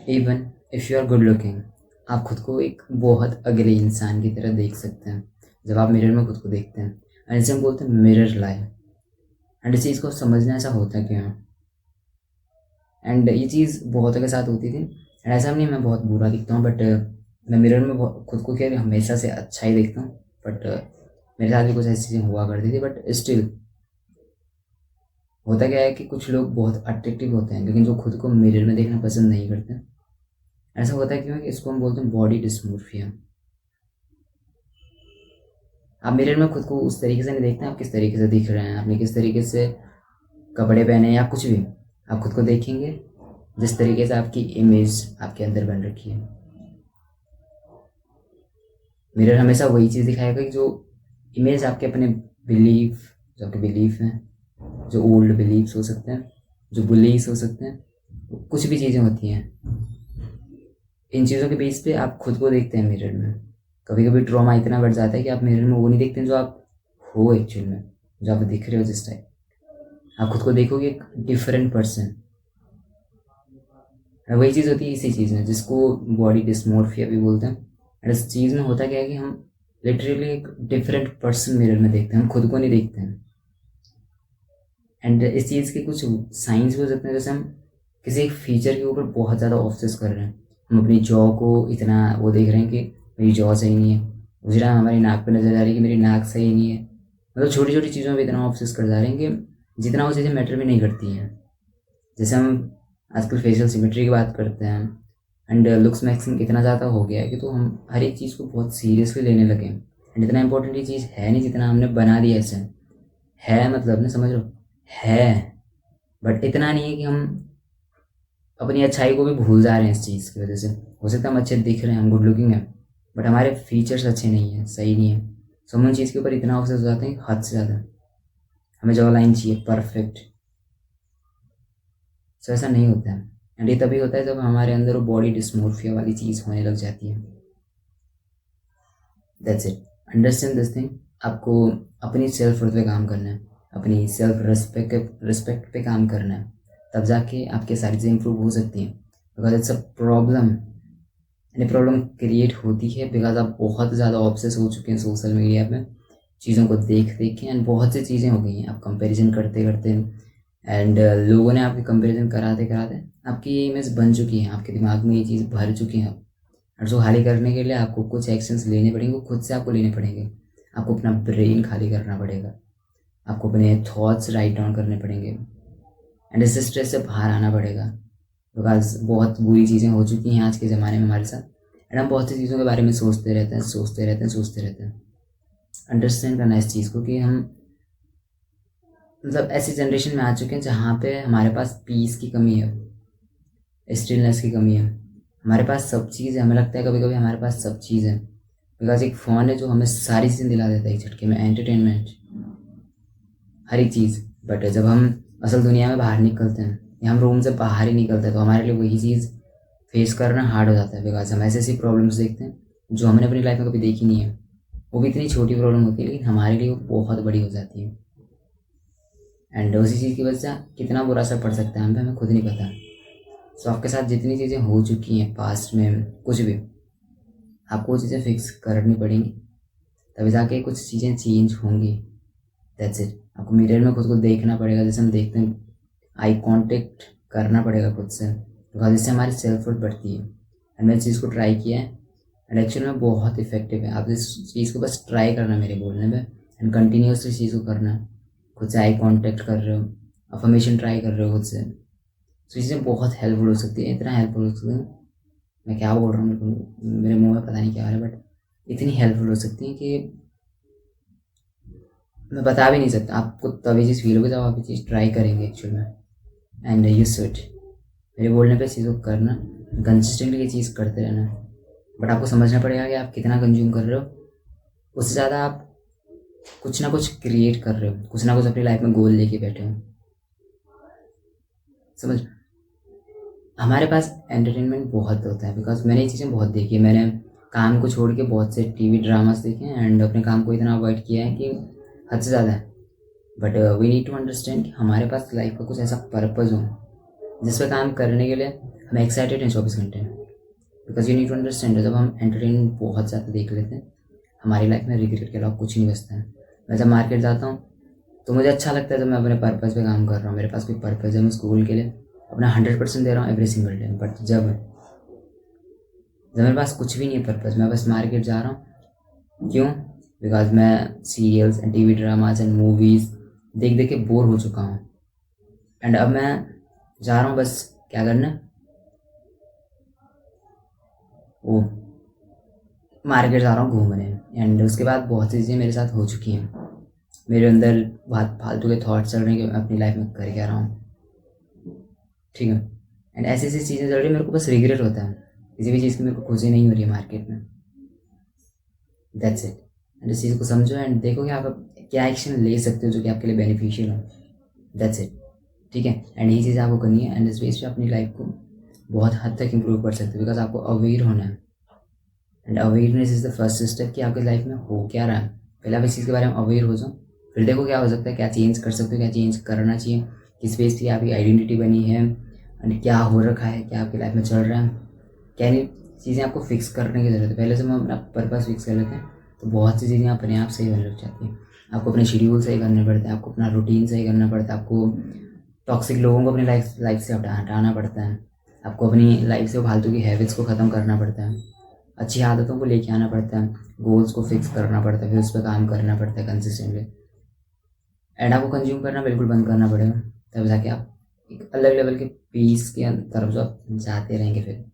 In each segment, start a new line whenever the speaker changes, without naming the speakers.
Even if you are good looking, आप खुद को एक बहुत अगले इंसान की तरह देख सकते हैं जब आप मिरर में खुद को देखते हैं। एंड इसे हम बोलते हैं मिरर लाई। एंड इस चीज़ को समझना ऐसा होता क्यों है। एंड ये चीज़ बहुतों के साथ होती थी। एंड ऐसा नहीं मैं बहुत बुरा दिखता हूँ, बट मैं मिरर में खुद को क्या हमेशा से अच्छा ही देखता हूँ। बट मेरे साथ भी कुछ ऐसी चीज़ें हुआ करती थी, बट स्टिल होता क्या है कि कुछ लोग बहुत अट्रैक्टिव होते हैं लेकिन जो खुद को मिरर में देखना पसंद नहीं करते। ऐसा होता है क्यों कि इसको हम बोलते हैं बॉडी डिस्मोर्फिया। आप मिरर में खुद को उस तरीके से नहीं देखते आप किस तरीके से दिख रहे हैं, आपने किस तरीके से कपड़े पहने या कुछ भी। आप खुद को देखेंगे जिस तरीके से आपकी इमेज आपके अंदर बन रखी है। मिरर हमेशा वही चीज़ दिखाएगा कि जो इमेज आपके अपने बिलीफ, जो आपके बिलीफ हैं, जो ओल्ड बिलीफ्स हो सकते हैं, जो बुलीस हो सकते हैं, कुछ भी चीज़ें होती हैं, इन चीज़ों के बेस पे आप खुद को देखते हैं मिरर में। कभी कभी ट्रॉमा इतना बढ़ जाता है कि आप मिरर में वो नहीं देखते जो आप हो एक्चुअल में, जो आप दिख रहे हो जिस टाइप। आप खुद को देखोगे एक डिफरेंट पर्सन। वही चीज़ होती है इसी चीज़ में जिसको बॉडी डिस्मोर्फिया भी बोलते हैं। और इस चीज़ में होता क्या है कि हम लिटरली एक डिफरेंट पर्सन मिरर में देखते हैं, हम खुद को नहीं देखते हैं। एंड इस चीज़ के कुछ साइंस भी हो सकते हैं, जैसे हम किसी एक फीचर के ऊपर बहुत ज़्यादा ऑब्सेस कर रहे हैं। हम अपनी जॉ को इतना वो देख रहे हैं कि मेरी जॉ सही नहीं है, दूसरा हमारी नाक पे नजर आ रही है कि मेरी नाक सही नहीं है। मतलब छोटी छोटी चीज़ों में इतना ऑब्सेस कर जा रहे हैं कि जितना वो चीज़ें मैटर भी नहीं करती हैं। जैसे हम आजकल फेशियल सिमेट्री की बात करते हैं एंड लुक्स मैक्सिंग इतना ज़्यादा हो गया है कि तो हम हर एक चीज़ को बहुत सीरियसली लेने लगे हैं। एंड इतना इंपॉर्टेंट ये चीज़ है नहीं जितना हमने बना दिया ऐसे है, मतलब ना, समझ लो है। बट इतना नहीं है कि हम अपनी अच्छाई को भी भूल जा रहे हैं इस चीज़ की वजह से। हो सकता है हम अच्छे दिख रहे हैं, हम गुड लुकिंग हैं, बट हमारे फीचर्स अच्छे नहीं हैं, सही नहीं है। सो हम उन चीज़ के ऊपर इतना ऑब्सेस हो जाते हैं कि हद से ज़्यादा। हमें जॉ लाइन चाहिए परफेक्ट। सो ऐसा नहीं होता है। एंड ये तभी होता है जब हमारे अंदर वो बॉडी डिस्मोर्फिया वाली चीज़ होने लग जाती है। That's it, understand this thing. आपको अपनी सेल्फ वर्थ पे काम करना है, अपनी सेल्फ रिस्पेक्ट पे काम करना है, तब जाके आपकी सारी चीज़ें इंप्रूव हो सकती हैं। Because it's a problem. यानी प्रॉब्लम क्रिएट होती है बिकॉज आप बहुत ज़्यादा ऑब्सेस हो चुके हैं सोशल मीडिया पे, चीज़ों को देख देख के। एंड बहुत सी चीज़ें हो गई हैं, आप कंपैरिजन करते करते एंड लोगों ने आपके कंपैरिजन कराते कराते आपकी ये इमेज बन चुकी है, आपके दिमाग में ये चीज़ भर चुकी है। और उसको खाली करने के लिए आपको कुछ एक्शंस लेने पड़ेंगे, वो खुद से आपको लेने पड़ेंगे। आपको अपना ब्रेन खाली करना पड़ेगा, आपको अपने थॉट्स राइट डाउन करने पड़ेंगे एंड इस स्ट्रेस से बाहर आना पड़ेगा। बिकॉज बहुत बुरी चीज़ें हो चुकी हैं आज के ज़माने में हमारे साथ। एंड हम बहुत सी चीज़ों के बारे में सोचते रहते हैं, सोचते रहते हैं, सोचते रहते हैं। अंडरस्टैंड करना इस चीज़ को कि हम मतलब ऐसी जनरेशन में आ चुके हैं जहाँ पे हमारे पास पीस की कमी है, स्टिलनेस की कमी है। हमारे पास सब चीज़ है, हमें लगता है कभी कभी हमारे पास सब चीज़ है बिकॉज एक फ़ोन है जो हमें सारी चीज़ें दिला देता है एक झटके में, एंटरटेनमेंट, हर एक चीज़। बट जब हम असल दुनिया में बाहर निकलते हैं या हम रूम से बाहर ही निकलते हैं तो हमारे लिए वही चीज़ फेस करना हार्ड हो जाता है। बिकॉज हम ऐसी ऐसी प्रॉब्लम्स देखते हैं जो हमने अपनी लाइफ में कभी देखी नहीं है। वो भी इतनी छोटी प्रॉब्लम होती है लेकिन हमारे लिए वो बहुत बड़ी हो जाती है। एंड उसी चीज़ की वजह से कितना बुरा असर पड़ सकता है हम पे हमें खुद नहीं पता। सो आपके साथ जितनी चीज़ें हो चुकी हैं पास्ट में कुछ भी, आपको वो चीज़ें फिक्स करनी पड़ेंगी, तभी जाके कुछ चीज़ें चेंज होंगी। That's it. आपको मिरर में खुद को देखना पड़ेगा जैसे हम देखते हैं, आई कांटेक्ट करना पड़ेगा खुद से, बिकॉज इससे हमारी सेल्फ वर्थ बढ़ती है। एंड मैंने इस चीज़ को ट्राई किया है एंड एक्चुअल में बहुत इफेक्टिव है। आप इस चीज़ को बस ट्राई करना मेरे बोलने में एंड कंटिन्यूसली चीज़ को करना। खुद से आई कांटेक्ट कर रहे हो, अफर्मेशन ट्राई कर रहे हो खुद से, तो चीज़ें बहुत हेल्पफुल हो सकती है। इतना हेल्पफुल हो सकती है, मैं क्या बोल रहा हूँ मेरे मुंह में पता नहीं क्या आ रहा है, बट इतनी हेल्पफुल हो सकती है कि मैं बता भी नहीं सकता। आपको तभी चीज़ फील होगी जब आप ये चीज़ ट्राई करेंगे एक्चुअल में। एंड यू शुड, मेरे बोलने पे चीज़ों को करना, कंसिस्टेंटली ये चीज़ करते रहना। बट आपको समझना पड़ेगा कि आप कितना कंज्यूम कर रहे हो, उससे ज़्यादा आप कुछ ना कुछ क्रिएट कर रहे हो, कुछ ना कुछ अपनी लाइफ में गोल लेके बैठे हो। समझ, हमारे पास एंटरटेनमेंट बहुत होता है बिकॉज मैंने ये चीज़ें बहुत देखी है। मैंने काम को छोड़ के बहुत से टीवी ड्रामास देखे हैं एंड अपने काम को इतना अवॉइड किया है कि हद से ज़्यादा है। But we need to understand कि हमारे पास लाइफ का कुछ ऐसा पर्पज़ हो जिस पे काम करने के लिए हम एक्साइटेड हैं 24 घंटे। Because you need to understand, जब हम एंटरटेनमेंट बहुत ज़्यादा देख लेते हैं हमारी लाइफ में रिग्रेट के अलावा कुछ नहीं बचता है। मैं जब मार्केट जाता हूँ तो मुझे अच्छा लगता है जब मैं अपने पर्पज़ पे काम कर रहा हूँ, मेरे पास कोई पर्पज़ है, मैं स्कूल के लिए अपना 100% दे रहा हूँ एवरी सिंगल डे। बट जब मेरे पास कुछ भी नहीं है पर्पज़, मैं बस मार्केट जा रहा हूँ, क्यों? बिकॉज मैं serials and TV dramas and movies देख देख के बोर हो चुका हूँ। एंड अब मैं जा रहा हूँ बस क्या करना, वो मार्केट जा रहा हूँ घूमने। एंड उसके बाद बहुत सी चीज़ें मेरे साथ हो चुकी हैं, मेरे अंदर बहुत फालतू के थॉट्स चल रहे हैं कि मैं अपनी लाइफ में कर क्या रहा हूँ, ठीक है। एंड ऐसी ऐसी चीज़ें चल रही है, मेरे को बस रिग्रेट होता है, किसी भी चीज़ की मेरे को खुशी नहीं हो रही है मार्केट में। That's it. एंड इस चीज़ को समझो एंड देखो कि आप क्या एक्शन ले सकते हो जो कि आपके लिए बेनिफिशियल हो। दैट्स इट, ठीक है। एंड ये चीज़ आपको करनी है एंड इस बेस पे अपनी लाइफ को बहुत हद तक इम्प्रूव कर सकते हो, बिकॉज आपको अवेयर होना है। And awareness is the first step कि आपकी लाइफ में हो क्या रहा है। पहले आप इस चीज़ के बारे में अवेयर हो जाओ, फिर देखो क्या हो सकता है, क्या चेंज कर सकते हो, क्या चेंज करना चाहिए, किस बेस की आपकी आइडेंटिटी बनी है एंड क्या हो रखा है, क्या आपकी लाइफ में चल रहा है, क्या नहीं चीज़ें आपको फिक्स करने की ज़रूरत है। पहले से हम अपना पर्पस फिक्स कर लेते हैं तो बहुत सी चीज़ें अपने आप सही होने लग जाती हैं। आपको अपने शेड्यूल सही करने पड़ते हैं, आपको अपना रूटीन सही करना पड़ता है, आपको टॉक्सिक लोगों को अपनी लाइफ से हटाना पड़ता है, आपको अपनी लाइफ से फालतू की हैबिट्स को ख़त्म करना पड़ता है, अच्छी आदतों को लेके आना पड़ता है, गोल्स को फिक्स करना पड़ता है, फिर उस पर काम करना पड़ता है कंसिस्टेंटली। एंड आपको कंज्यूम करना बिल्कुल बंद करना पड़ेगा, तब जाके आप एक अलग लेवल के पीस के तरफ जो आप जाते रहेंगे फिर।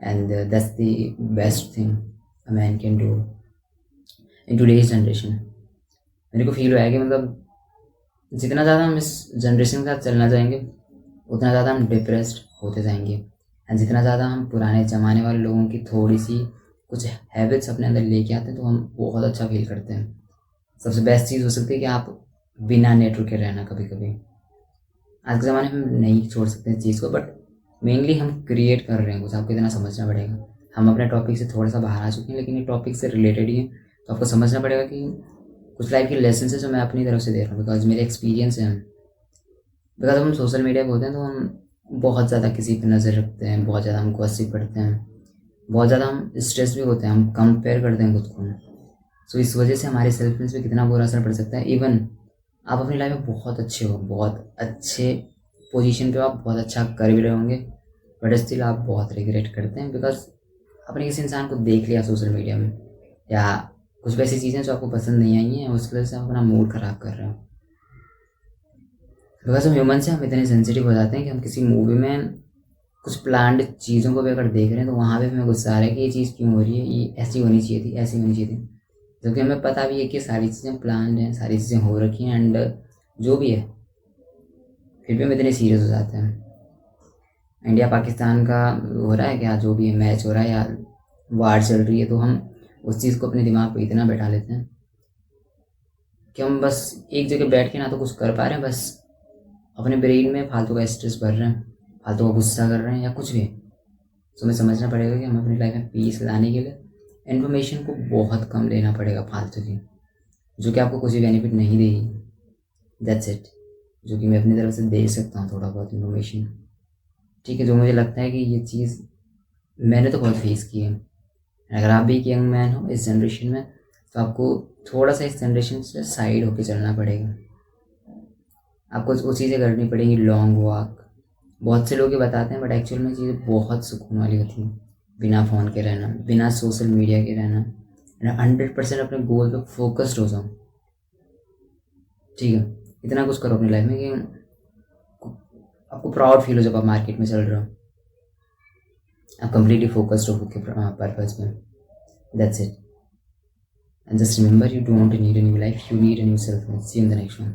And that's the best thing a man can do in today's generation. मेरे को फील हुआ है कि मतलब जितना ज़्यादा हम इस जनरेशन के साथ चलना चाहेंगे उतना ज़्यादा हम डिप्रेस्ड होते जाएंगे। एंड जितना ज़्यादा हम पुराने ज़माने वाले लोगों की थोड़ी सी कुछ हैबिट्स अपने अंदर लेके आते हैं तो हम बहुत अच्छा फील करते हैं। सबसे बेस्ट चीज़ हो सकती है कि आप बिना नेटवर्क के रहना। कभी कभी आज के ज़माने में हम नहीं छोड़ सकते इस चीज़ को, बट मेनली हम क्रिएट कर रहे हैं कुछ, आपको इतना समझना पड़ेगा। हम अपने टॉपिक से थोड़ा सा बाहर आ चुके हैं लेकिन ये टॉपिक से रिलेटेड ही है, तो आपको समझना पड़ेगा कि कुछ लाइफ के लेसन है जो मैं अपनी तरफ से दे रहा हूँ, बिकॉज मेरे एक्सपीरियंस है। बिकॉज हम सोशल मीडिया पे होते हैं तो हम बहुत ज़्यादा किसी पे नज़र रखते हैं, बहुत ज़्यादा हम गॉसिप पढ़ते हैं, बहुत ज़्यादा हम स्ट्रेस भी होते हैं, हम कंपेयर करते हैं खुद को। सो इस वजह से हमारे सेल्फ इमेज पे कितना बुरा असर पड़ सकता है। इवन आप अपनी लाइफ में बहुत अच्छे हो, बहुत अच्छे पोजीशन पे हो, आप बहुत अच्छा कर भी रहे होंगे, बट स्टिल आप बहुत रिग्रेट करते हैं बिकॉज आपने किसी इंसान को देख लिया सोशल मीडिया में, या कुछ वैसी चीज़ें जो आपको पसंद नहीं आई हैं उसकी वजह से आप अपना मूड ख़राब कर रहे हो। बिकॉज हम ह्यूमन से हम इतने सेंसिटिव हो जाते हैं कि हम किसी मूवी में कुछ प्लान्ड चीज़ों को भी अगर देख रहे हैं तो वहाँ पे हमें गुस्सा आ रहा है कि ये चीज़ क्यों हो रही है, ये ऐसी होनी चाहिए थी, ऐसी होनी चाहिए थी, जबकि हमें पता भी है कि सारी चीज़ें प्लान्ड हैं, सारी चीज़ें हो रखी हैं एंड जो भी है, फिर भी हम इतने सीरियस हो जाते हैं। इंडिया पाकिस्तान का हो रहा है क्या, जो भी है मैच हो रहा है या वार चल रही है, तो हम उस चीज़ को अपने दिमाग पर इतना बैठा लेते हैं कि हम बस एक जगह बैठ के ना तो कुछ कर पा रहे हैं, बस अपने ब्रेन में फालतू का स्ट्रेस भर रहे हैं, फालतू का गुस्सा कर रहे हैं या कुछ भी। तो हमें समझना पड़ेगा कि हमें अपनी लाइफ में पीस लाने के लिए इन्फॉर्मेशन को बहुत कम लेना पड़ेगा फालतू की, जो कि आपको कुछ भी बेनिफिट नहीं देगी। दैट्स इट, जो कि मैं अपनी तरफ से दे सकता हूँ थोड़ा बहुत इन्फॉर्मेशन, ठीक है, जो मुझे लगता है कि ये चीज़ मैंने तो बहुत फेस की है। अगर आप भी एक यंग मैन हो इस जनरेशन में तो आपको थोड़ा सा इस जनरेशन से साइड होकर चलना पड़ेगा। आपको वो चीज़ें करनी पड़ेंगी, लॉन्ग वॉक, बहुत से लोग ये बताते हैं बट एक्चुअल में चीज़ें बहुत सुकून वाली होती हैं। बिना फ़ोन के रहना, बिना सोशल मीडिया के रहना, 100% अपने गोल पे फोकस्ड हो जाओ, ठीक है। इतना कुछ करो अपनी लाइफ में कि आपको प्राउड फील हो जब आप मार्केट में चल रहे हो, आप कंप्लीटली फोकस्ड हो खुद के पर्पज में। That's it, and just remember you don't need a new life, you need a new self. See in the next one.